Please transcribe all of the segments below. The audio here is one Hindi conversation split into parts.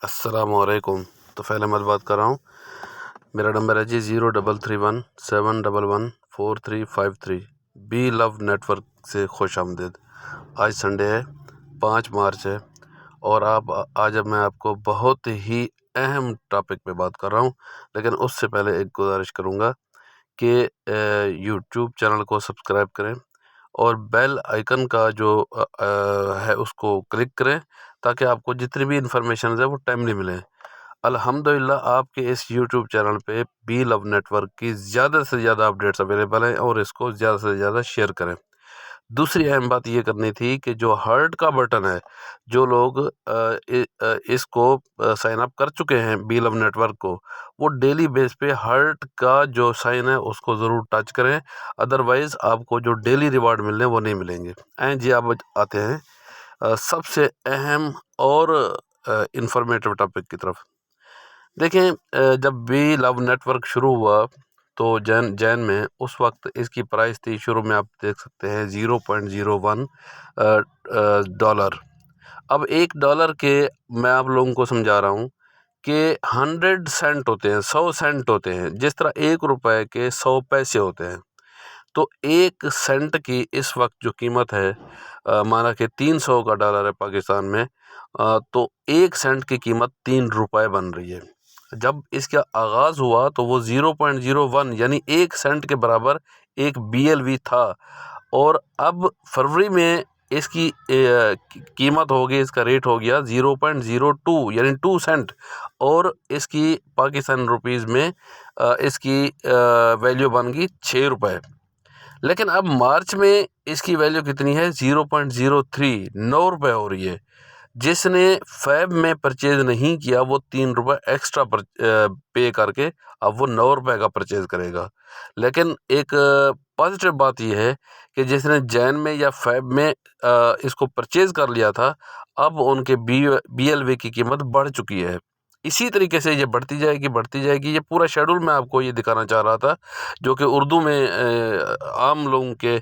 अस्सलामुअलैकुम। तो फ़ैल अहमद बात कर रहा हूँ। मेरा नंबर है जी 0317114353। बी लव नेटवर्क से खुश आमदीद। आज संडे है, 5 मार्च है और आज अब मैं आपको बहुत ही अहम टॉपिक पे बात कर रहा हूँ। लेकिन उससे पहले एक गुजारिश करूँगा कि यूट्यूब चैनल को सब्सक्राइब करें और बेल आइकन का जो है उसको क्लिक करें ताकि आपको जितनी भी इंफॉर्मेशन है वो टाइमली मिले। अल्हम्दुलिल्लाह आपके इस यूट्यूब चैनल पे बी लव नेटवर्क की ज़्यादा से ज़्यादा अपडेट्स अवेलेबल हैं और इसको ज़्यादा से ज़्यादा शेयर करें। दूसरी अहम बात ये करनी थी कि जो हार्ट का बटन है, जो लोग इसको साइन अप कर चुके हैं बी लव नेटवर्क को, वो डेली बेस पे हार्ट का जो साइन है उसको ज़रूर टच करें, अदरवाइज़ आपको जो डेली रिवार्ड मिलने वो नहीं मिलेंगे। जी अब आते हैं सबसे अहम और इंफॉर्मेटिव टॉपिक की तरफ। देखें, जब भी लव नेटवर्क शुरू हुआ तो जैन में उस वक्त इसकी प्राइस थी, शुरू में आप देख सकते हैं 0.01 डॉलर। अब $1 के मैं आप लोगों को समझा रहा हूँ कि 100 सेंट होते हैं, 100 सेंट होते हैं, जिस तरह ₹1 के 100 पैसे होते हैं। तो 1 सेंट की इस वक्त जो कीमत है, माना कि 300 का डॉलर है पाकिस्तान में, तो 1 सेंट की कीमत ₹3 बन रही है। जब इसका आगाज़ हुआ तो वो 0.01 यानी 1 सेंट के बराबर एक BLV था और अब फरवरी में इसकी कीमत हो गई, इसका रेट हो गया 0.02 यानी 2 सेंट और इसकी पाकिस्तान रुपीज़ में इसकी वैल्यू बन गई ₹6। लेकिन अब मार्च में इसकी वैल्यू कितनी है? 0.03 ₹9 हो रही है। जिसने फ़ैब में परचेज़ नहीं किया वो ₹3 एक्स्ट्रा पे करके अब वो ₹9 का परचेज़ करेगा। लेकिन एक पॉज़िटिव बात ये है कि जिसने जैन में या फ़ैब में इसको परचेज़ कर लिया था, अब उनके BLV की कीमत बढ़ चुकी है। इसी तरीके से ये बढ़ती जाएगी। ये पूरा शेड्यूल मैं आपको ये दिखाना चाह रहा था, जो कि उर्दू में आम लोगों के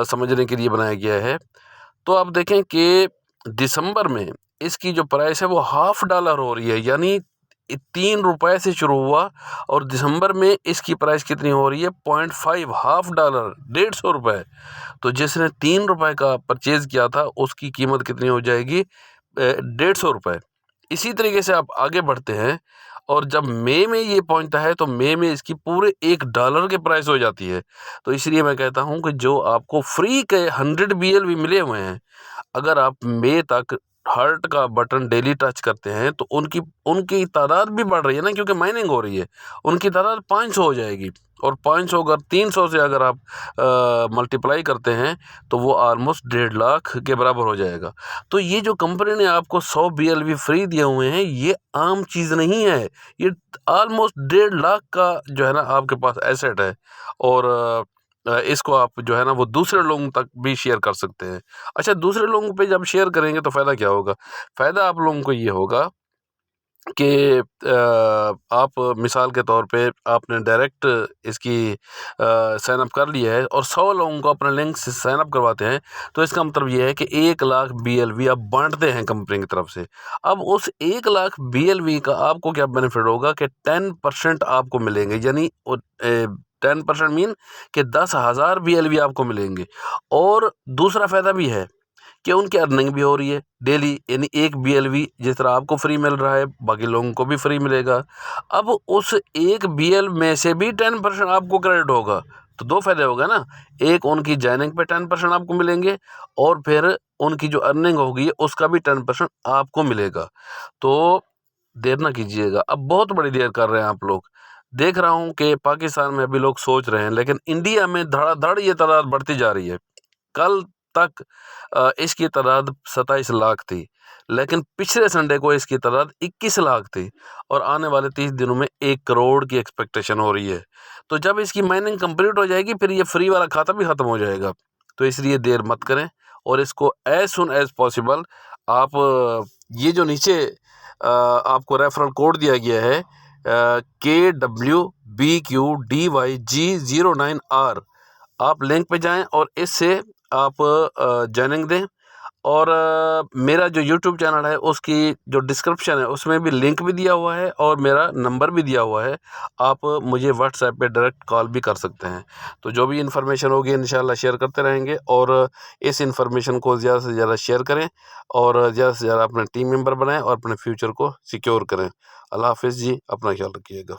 समझने के लिए बनाया गया है। तो आप देखें कि दिसंबर में इसकी जो प्राइस है वो $1/2 हो रही है, यानी ₹3 से शुरू हुआ और दिसंबर में इसकी प्राइस कितनी हो रही है? 0.5 हाफ डॉलर, ₹150। तो जिसने ₹3 का परचेज़ किया था उसकी कीमत कितनी हो जाएगी? ₹150। इसी तरीके से आप आगे बढ़ते हैं और जब मई में ये पहुंचता है तो मई में इसकी पूरे $1 के प्राइस हो जाती है। तो इसलिए मैं कहता हूं कि जो आपको फ्री के 100 BLV मिले हुए हैं, अगर आप मई तक हार्ट का बटन डेली टच करते हैं तो उनकी उनकी तादाद भी बढ़ रही है ना, क्योंकि माइनिंग हो रही है। उनकी तादाद 500 हो जाएगी और 500 अगर 300 से अगर आप मल्टीप्लाई करते हैं तो वो ऑलमोस्ट 1.5 लाख के बराबर हो जाएगा। तो ये जो कंपनी ने आपको 100 BLV फ्री दिए हुए हैं, ये आम चीज़ नहीं है। ये ऑलमोस्ट 1.5 लाख का जो है ना आपके पास एसेट है और इसको आप जो है ना वो दूसरे लोगों तक भी शेयर कर सकते हैं। अच्छा, दूसरे लोगों पे जब शेयर करेंगे तो फ़ायदा क्या होगा? फ़ायदा आप लोगों को ये होगा कि आप मिसाल के तौर पे आपने डायरेक्ट इसकी साइन अप कर लिया है और 100 लोगों को अपने लिंक से साइन अप करवाते हैं, तो इसका मतलब ये है कि 1 लाख BLV आप बाँटते हैं कंपनी की तरफ से। अब उस 1 लाख BLV का आपको क्या बेनिफिट होगा कि 10% आपको मिलेंगे, यानी 10% मीन कि 10,000 BLV आपको मिलेंगे। और दूसरा फ़ायदा भी है कि उनकी अर्निंग भी हो रही है डेली, यानी 1 BLV जिस तरह आपको फ्री मिल रहा है, बाकी लोगों को भी फ्री मिलेगा। अब उस 1 BL में से भी 10% आपको क्रेडिट होगा, तो 2 फ़ायदे हो गए ना। एक, उनकी जॉइनिंग पे 10% आपको मिलेंगे और फिर उनकी जो अर्निंग होगी उसका भी 10% आपको मिलेगा। तो देर ना कीजिएगा, अब बहुत बड़ी देर कर रहे हैं आप लोग। देख रहा हूँ कि पाकिस्तान में अभी लोग सोच रहे हैं, लेकिन इंडिया में धड़ाधड़ ये तादाद बढ़ती जा रही है। कल तक इसकी तादाद 27 लाख थी, लेकिन पिछले संडे को इसकी तादाद 21 लाख थी और आने वाले 30 दिनों में 1 करोड़ की एक्सपेक्टेशन हो रही है। तो जब इसकी माइनिंग कंप्लीट हो जाएगी फिर ये फ्री वाला खाता भी ख़त्म हो जाएगा। तो इसलिए देर मत करें और इसको एज़ सून एज़ पॉसिबल आप ये जो नीचे आपको रेफरल कोड दिया गया है KWBQDYG09R, आप लिंक पे जाएं और इससे आप जॉइनिंग दें। और मेरा जो यूट्यूब चैनल है उसकी जो डिस्क्रिप्शन है उसमें भी लिंक भी दिया हुआ है और मेरा नंबर भी दिया हुआ है। आप मुझे व्हाट्सएप पे डायरेक्ट कॉल भी कर सकते हैं। तो जो भी इन्फॉर्मेशन होगी इंशाल्लाह शेयर करते रहेंगे, और इस इन्फॉर्मेशन को ज़्यादा से ज़्यादा शेयर करें और ज़्यादा से ज़्यादा अपने टीम मेंबर बनाएं और अपने फ्यूचर को सिक्योर करें। अल्लाह हाफ़िज़ जी, अपना ख्याल रखिएगा।